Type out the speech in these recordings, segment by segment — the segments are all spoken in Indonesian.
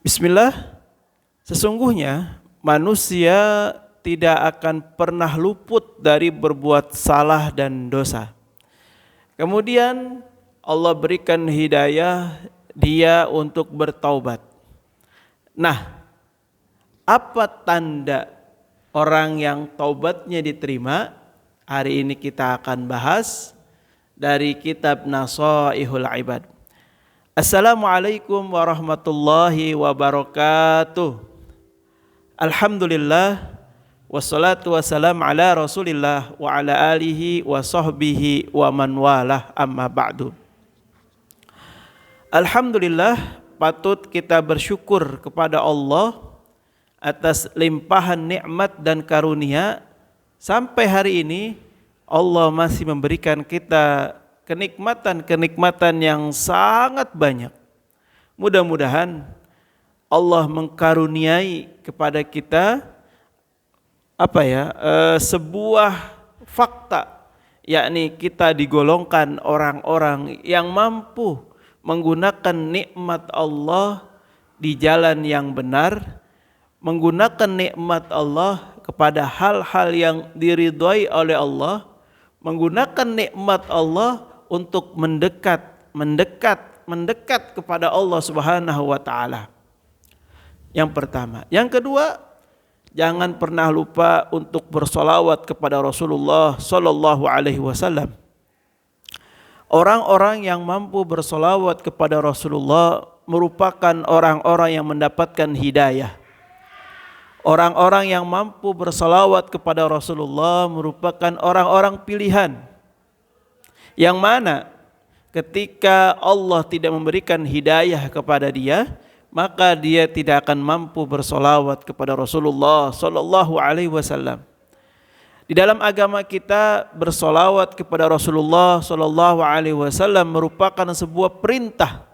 Bismillah, sesungguhnya manusia tidak akan pernah luput dari berbuat salah dan dosa. Kemudian Allah berikan hidayah dia untuk bertaubat. Nah, apa tanda orang yang taubatnya diterima? Hari ini kita akan bahas dari kitab Nasaihul Ibad. Assalamualaikum warahmatullahi wabarakatuh. Alhamdulillah wassalatu wassalam ala Rasulillah wa ala alihi wa sahbihi wa man walah, amma ba'du. Alhamdulillah, patut kita bersyukur kepada Allah atas limpahan nikmat dan karunia. Sampai hari ini Allah masih memberikan kita kenikmatan-kenikmatan yang sangat banyak. Mudah-mudahan Allah mengkaruniai kepada kita sebuah fakta, yakni kita digolongkan orang-orang yang mampu menggunakan nikmat Allah di jalan yang benar, menggunakan nikmat Allah kepada hal-hal yang diridhai oleh Allah, menggunakan nikmat Allah untuk mendekat kepada Allah Subhanahu wa taala. Yang pertama. Yang kedua, jangan pernah lupa untuk bersolawat kepada Rasulullah sallallahu alaihi wasallam. Orang-orang yang mampu bersolawat kepada Rasulullah merupakan orang-orang yang mendapatkan hidayah. Orang-orang yang mampu bersolawat kepada Rasulullah merupakan orang-orang pilihan, yang mana ketika Allah tidak memberikan hidayah kepada dia, maka dia tidak akan mampu bersolawat kepada Rasulullah sallallahu alaihi wasallam. Di dalam agama kita, bersolawat kepada Rasulullah sallallahu alaihi wasallam merupakan sebuah perintah,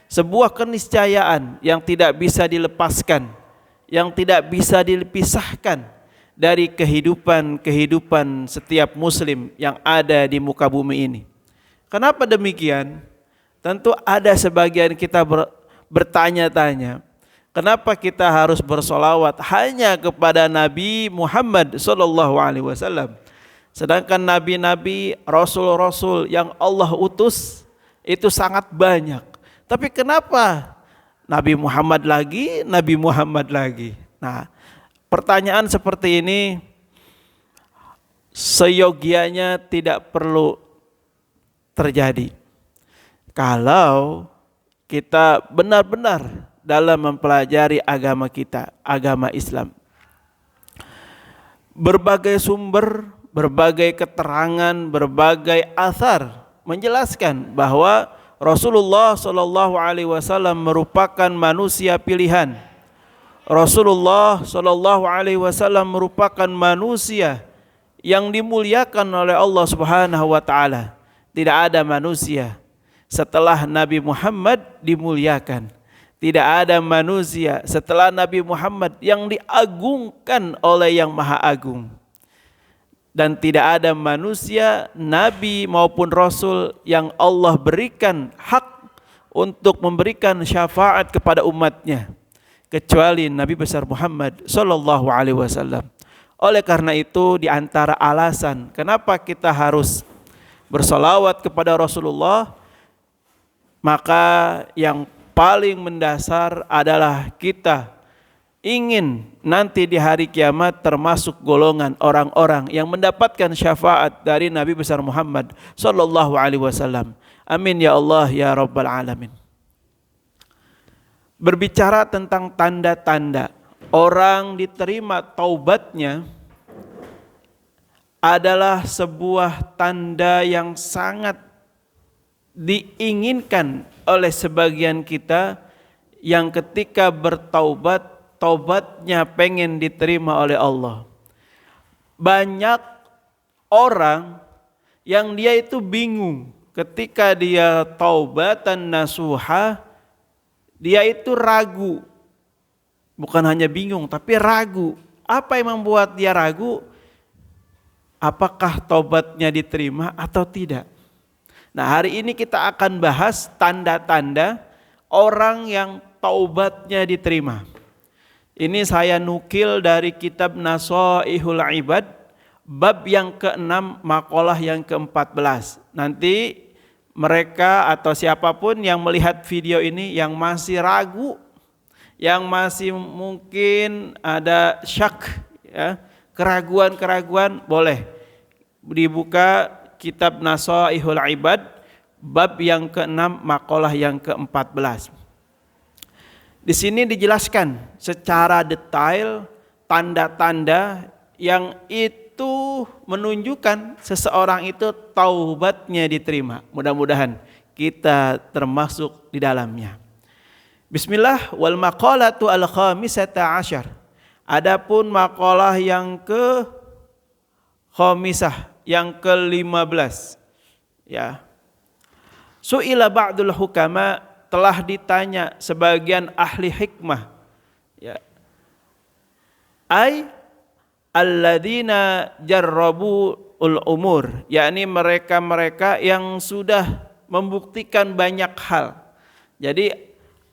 sebuah keniscayaan yang tidak bisa dilepaskan, yang tidak bisa dipisahkan dari kehidupan setiap muslim yang ada di muka bumi ini. Kenapa demikian? Tentu ada sebagian kita bertanya-tanya, kenapa kita harus bersolawat hanya kepada Nabi Muhammad sallallahu alaihi wasallam, sedangkan nabi-nabi, rasul-rasul yang Allah utus itu sangat banyak. Tapi kenapa Nabi Muhammad lagi? Nah, pertanyaan seperti ini seyogianya tidak perlu terjadi kalau kita benar-benar dalam mempelajari agama kita, agama Islam. Berbagai sumber, berbagai keterangan, berbagai athar menjelaskan bahwa Rasulullah sallallahu alaihi wasallam merupakan manusia pilihan. Rasulullah sallallahu alaihi wasallam merupakan manusia yang dimuliakan oleh Allah Subhanahu wa taala. Tidak ada manusia setelah Nabi Muhammad dimuliakan. Tidak ada manusia setelah Nabi Muhammad yang diagungkan oleh Yang Maha Agung. Dan tidak ada manusia, nabi maupun rasul yang Allah berikan hak untuk memberikan syafaat kepada umatnya kecuali Nabi besar Muhammad sallallahu alaihi wasallam. Oleh karena itu, di antara alasan kenapa kita harus bersolawat kepada Rasulullah, maka yang paling mendasar adalah kita ingin nanti di hari kiamat termasuk golongan orang-orang yang mendapatkan syafaat dari Nabi besar Muhammad sallallahu alaihi wasallam. Amin ya Allah ya rabbal alamin. Berbicara tentang tanda-tanda orang diterima taubatnya adalah sebuah tanda yang sangat diinginkan oleh sebagian kita yang ketika bertaubat, taubatnya pengen diterima oleh Allah. Banyak orang yang dia itu bingung ketika dia taubatan nasuha, dia itu ragu. Bukan hanya bingung, tapi ragu. Apa yang membuat dia ragu? Apakah taubatnya diterima atau tidak? Nah, hari ini kita akan bahas tanda-tanda orang yang taubatnya diterima. Ini saya nukil dari kitab Nasaihul Ibad, bab yang ke-6, makalah yang ke-14. Nanti mereka atau siapapun yang melihat video ini yang masih ragu, yang masih mungkin ada syak, ya, keraguan-keraguan, boleh dibuka kitab Nasaihul Ibad, bab yang ke-6, makalah yang ke-14. Di sini dijelaskan secara detail tanda-tanda yang itu menunjukkan seseorang itu taubatnya diterima. Mudah-mudahan kita termasuk di dalamnya. Bismillah. Wal maqalatu al-khamisata asyar. Adapun makalah yang ke-khamisah, yang ke-15, ya. Su'ila ba'dul hukama, telah ditanya sebagian ahli hikmah, ya, ay alladzina jarrabu umur, yakni mereka-mereka yang sudah membuktikan banyak hal. Jadi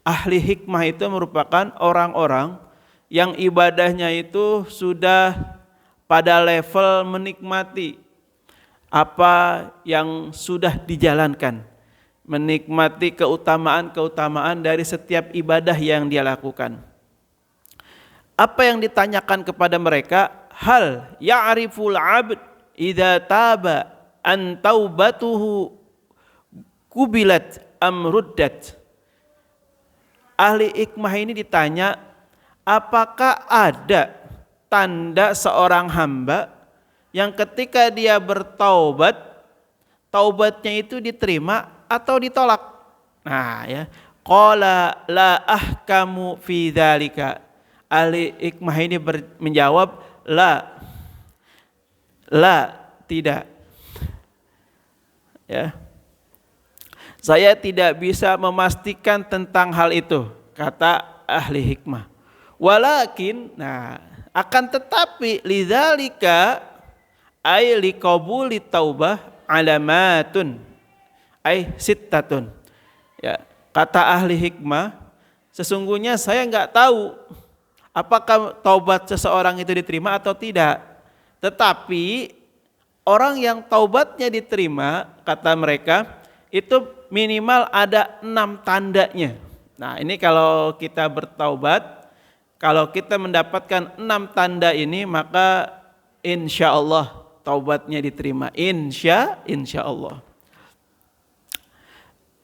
ahli hikmah itu merupakan orang-orang yang ibadahnya itu sudah pada level menikmati apa yang sudah dijalankan, menikmati keutamaan-keutamaan dari setiap ibadah yang dia lakukan. Apa yang ditanyakan kepada mereka? Hal ya'riful 'abd idza taba an taubatuhu kubilat am ruddat. Ahli hikmah ini ditanya, apakah ada tanda seorang hamba yang ketika dia bertaubat, taubatnya itu diterima atau ditolak? Nah, ya. Qala la ahkamu fi dzalika. Ahli hikmah ini menjawab, la, tidak. Ya. Saya tidak bisa memastikan tentang hal itu, kata ahli hikmah. Walakin, nah, akan tetapi lidzalika ay liqabuli taubah alamatun ay sittatun. Ya, kata ahli hikmah, sesungguhnya saya enggak tahu apakah taubat seseorang itu diterima atau tidak. Tetapi orang yang taubatnya diterima, kata mereka, itu minimal ada 6 tandanya. Nah, ini kalau kita bertaubat, kalau kita mendapatkan 6 tanda ini, maka insya Allah taubatnya diterima. Insya Allah.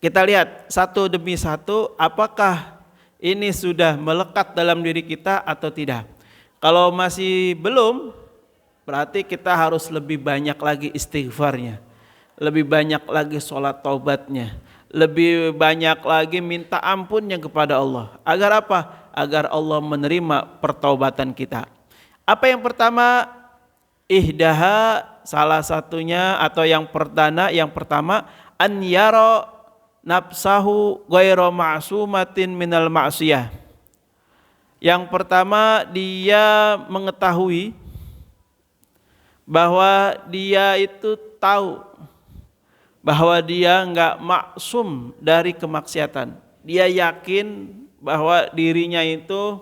Kita lihat satu demi satu, apakah ini sudah melekat dalam diri kita atau tidak. Kalau masih belum, berarti kita harus lebih banyak lagi istighfarnya, lebih banyak lagi sholat taubatnya, lebih banyak lagi minta ampunnya kepada Allah. Agar apa? Agar Allah menerima pertaubatan kita. Apa yang pertama? Ihdaha, salah satunya atau yang pertama an yara nafsahu ghairu ma'sumatin minal ma'siyah. Yang pertama, dia mengetahui bahwa dia itu tahu bahwa dia enggak maksum dari kemaksiatan. Dia yakin bahwa dirinya itu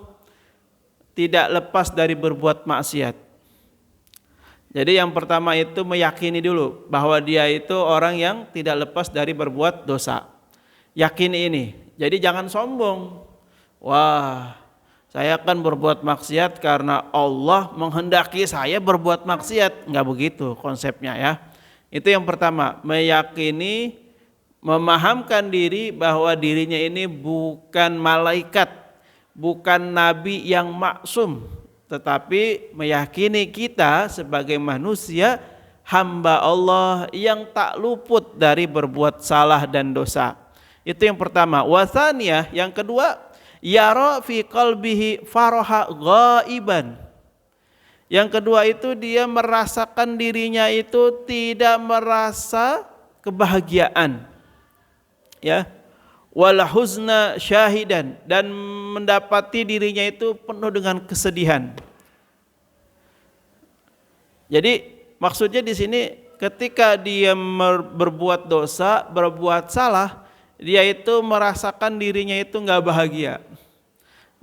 tidak lepas dari berbuat maksiat. Jadi yang pertama itu meyakini dulu bahwa dia itu orang yang tidak lepas dari berbuat dosa. Yakini ini. Jadi jangan sombong. Wah, saya akan berbuat maksiat karena Allah menghendaki saya berbuat maksiat. Enggak begitu konsepnya, ya. Itu yang pertama, meyakini, memahamkan diri bahwa dirinya ini bukan malaikat, bukan nabi yang maksum, tetapi meyakini kita sebagai manusia, hamba Allah yang tak luput dari berbuat salah dan dosa. Itu yang pertama. Wasaniyah, yang kedua, yara fi qalbihi faraha ghaiban. Yang kedua itu dia merasakan dirinya itu tidak merasa kebahagiaan, ya, wal huzna syahidan, dan mendapati dirinya itu penuh dengan kesedihan. Jadi maksudnya di sini ketika dia berbuat dosa, berbuat salah, dia itu merasakan dirinya itu nggak bahagia.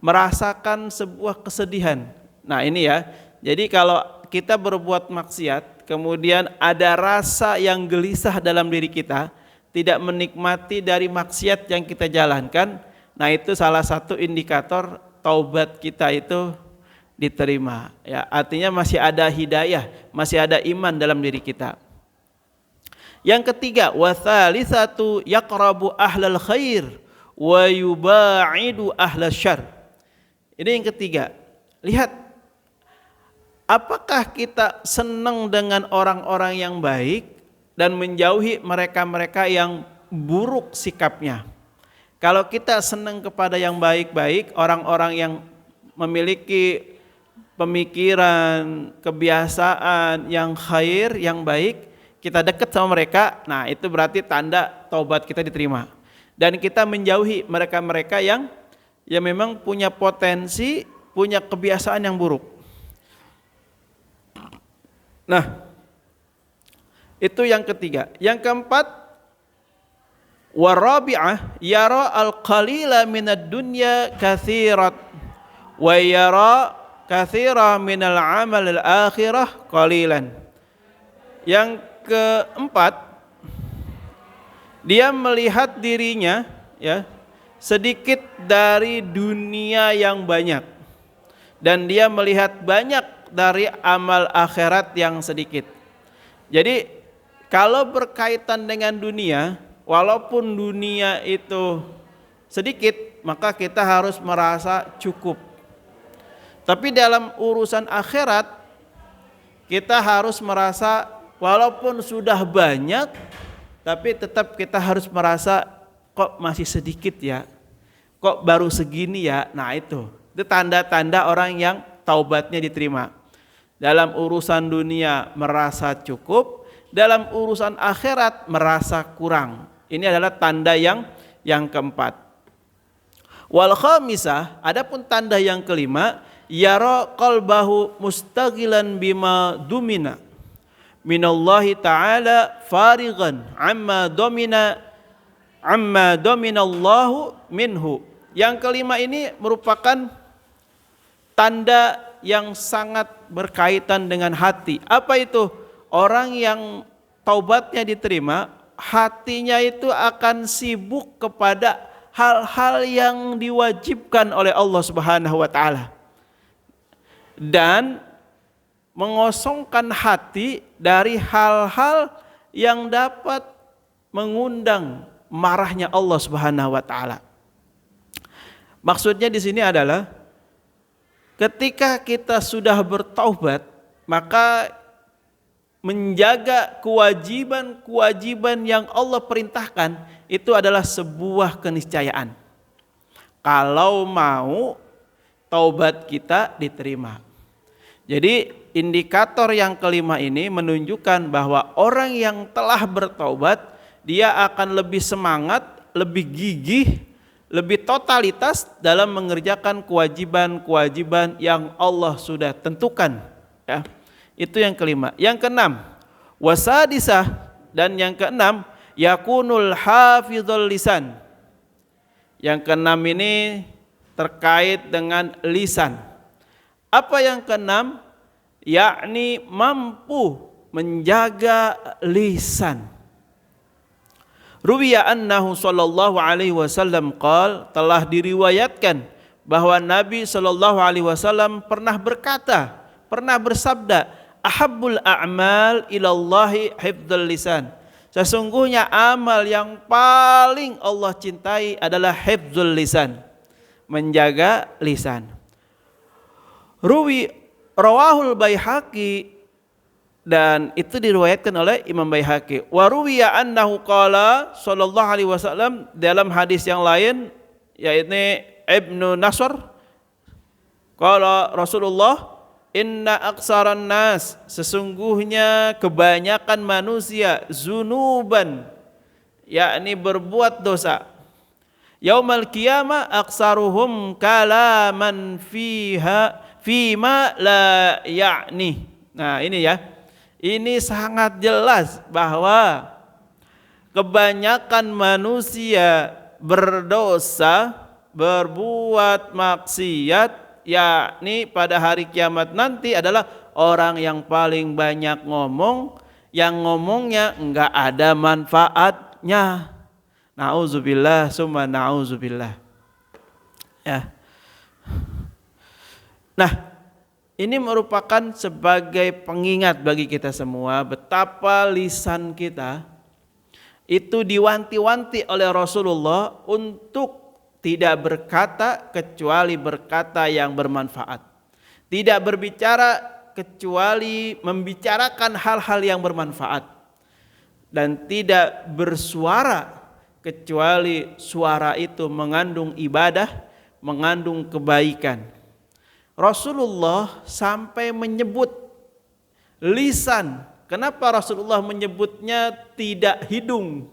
merasakan sebuah kesedihan. Nah ini ya, jadi kalau kita berbuat maksiat, kemudian ada rasa yang gelisah dalam diri kita, tidak menikmati dari maksiat yang kita jalankan, nah itu salah satu indikator taubat kita itu diterima. Ya, artinya masih ada hidayah, masih ada iman dalam diri kita. Yang ketiga, wa tsalitsatu yaqrabu ahlal khair wa yubaidu ahlas syarr. Ini yang ketiga. Lihat, apakah kita senang dengan orang-orang yang baik dan menjauhi mereka-mereka yang buruk sikapnya? Kalau kita senang kepada yang baik-baik, orang-orang yang memiliki pemikiran, kebiasaan yang khair, yang baik, kita dekat sama mereka, nah itu berarti tanda taubat kita diterima. Dan kita menjauhi mereka-mereka yang memang punya potensi, punya kebiasaan yang buruk. Nah, itu yang ketiga. Yang keempat, warabi'ah yara al-qalila minad dunya katsirat wa yara katsira minal amal al-akhirah qalilan. Yang keempat, dia melihat dirinya ya sedikit dari dunia yang banyak, dan dia melihat banyak dari amal akhirat yang sedikit. Jadi kalau berkaitan dengan dunia, walaupun dunia itu sedikit, maka kita harus merasa cukup. Tapi dalam urusan akhirat, kita harus merasa walaupun sudah banyak, tapi tetap kita harus merasa kok masih sedikit ya, kok baru segini ya. Nah itu tanda-tanda orang yang taubatnya diterima. Dalam urusan dunia merasa cukup, dalam urusan akhirat merasa kurang. Ini adalah tanda yang keempat. Wal khamisah, adapun tanda yang kelima, yara qalbahu mustaghilan bima dumina minallahi ta'ala farighan amma dominallahu minhu. Yang kelima ini merupakan tanda yang sangat berkaitan dengan hati. Apa itu? Orang yang taubatnya diterima, hatinya itu akan sibuk kepada hal-hal yang diwajibkan oleh Allah Subhanahu wa taala, dan mengosongkan hati dari hal-hal yang dapat mengundang marahnya Allah Subhanahu wa taala. Maksudnya di sini adalah ketika kita sudah bertaubat, maka menjaga kewajiban-kewajiban yang Allah perintahkan itu adalah sebuah keniscayaan. Kalau mau taubat kita diterima. Jadi indikator yang kelima ini menunjukkan bahwa orang yang telah bertaubat, dia akan lebih semangat, lebih gigih, lebih totalitas dalam mengerjakan kewajiban-kewajiban yang Allah sudah tentukan. Ya, itu yang kelima. Yang keenam, wasadisah, dan yang keenam, yakunul hafizul lisan. Yang keenam ini terkait dengan lisan. Apa yang keenam? Yakni mampu menjaga lisan. Ruwiya annahu sallallahu alaihi wasallam qala, telah diriwayatkan bahwa Nabi sallallahu alaihi wasallam pernah berkata, pernah bersabda, ahabbul a'mal ilallahi hifdzul lisan. Sesungguhnya amal yang paling Allah cintai adalah hifdzul lisan, menjaga lisan. Rawahul Baihaqi, dan itu diriwayatkan oleh Imam Baihaqi. Wa ruwiya annahu qala sallallahu alaihi wasallam, dalam hadis yang lain yaitu Ibnu Nasr, qala Rasulullah, inna aksaran nas, sesungguhnya kebanyakan manusia, zunuban, yakni berbuat dosa, yaumal qiyamah aksaruhum kalaman fima la ya'ni. Nah ini ya, ini sangat jelas bahwa kebanyakan manusia berdosa berbuat maksiat, yakni pada hari kiamat nanti adalah orang yang paling banyak ngomong, yang ngomongnya enggak ada manfaatnya. Nauzubillah summa nauzubillah. Ya. Nah, ini merupakan sebagai pengingat bagi kita semua betapa lisan kita itu diwanti-wanti oleh Rasulullah untuk tidak berkata kecuali berkata yang bermanfaat. Tidak berbicara kecuali membicarakan hal-hal yang bermanfaat. Dan tidak bersuara kecuali suara itu mengandung ibadah, mengandung kebaikan. Rasulullah sampai menyebut lisan. Kenapa Rasulullah menyebutnya tidak hidung,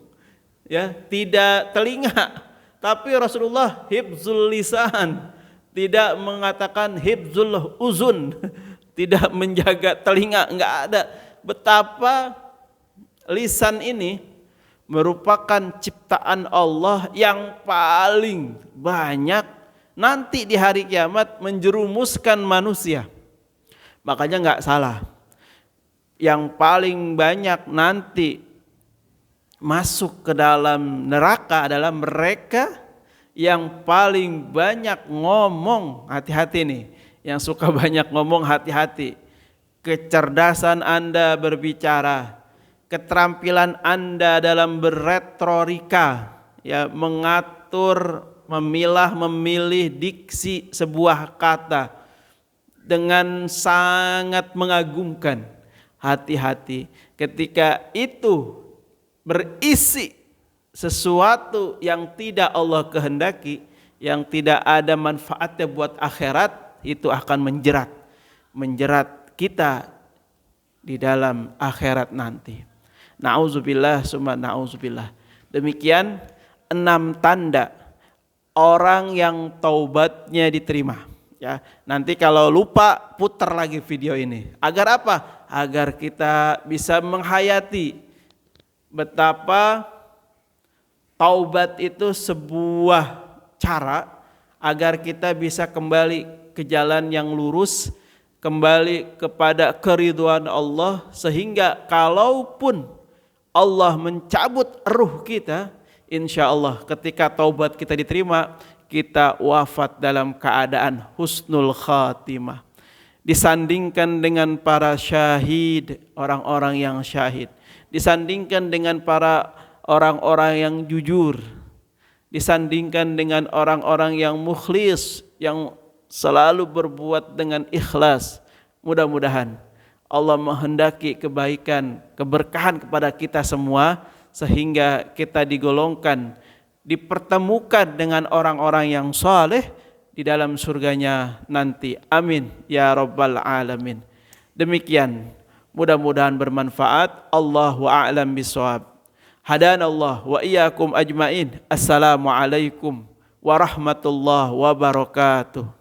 ya, tidak telinga, tapi Rasulullah hifzul lisan, tidak mengatakan hifzul uzun, tidak menjaga telinga, enggak ada. Betapa lisan ini merupakan ciptaan Allah yang paling banyak nanti di hari kiamat menjerumuskan manusia. Makanya enggak salah, yang paling banyak nanti masuk ke dalam neraka adalah mereka yang paling banyak ngomong. Hati-hati nih, yang suka banyak ngomong, hati-hati. Kecerdasan Anda berbicara, keterampilan Anda dalam berretorika, ya, mengatur, memilah, memilih diksi sebuah kata dengan sangat mengagumkan. Hati-hati ketika itu berisi sesuatu yang tidak Allah kehendaki, yang tidak ada manfaatnya buat akhirat, itu akan menjerat kita di dalam akhirat nanti. Nauzubillah summa nauzubillah. Demikian 6 tanda orang yang taubatnya diterima. Ya, nanti kalau lupa putar lagi video ini. Agar apa? Agar kita bisa menghayati betapa taubat itu sebuah cara agar kita bisa kembali ke jalan yang lurus, kembali kepada keridhaan Allah, sehingga kalaupun Allah mencabut ruh kita, insya Allah ketika taubat kita diterima, kita wafat dalam keadaan husnul khatimah. Disandingkan dengan para syahid, orang-orang yang syahid. Disandingkan dengan para orang-orang yang jujur. Disandingkan dengan orang-orang yang mukhlis, yang selalu berbuat dengan ikhlas. Mudah-mudahan Allah menghendaki kebaikan, keberkahan kepada kita semua, sehingga kita digolongkan, dipertemukan dengan orang-orang yang saleh di dalam surganya nanti. Amin ya rabbal alamin. Demikian, mudah-mudahan bermanfaat. Allahu a'lam bishawab. Hadanallah wa iyyakum ajmain. Assalamualaikum warahmatullahi wabarakatuh.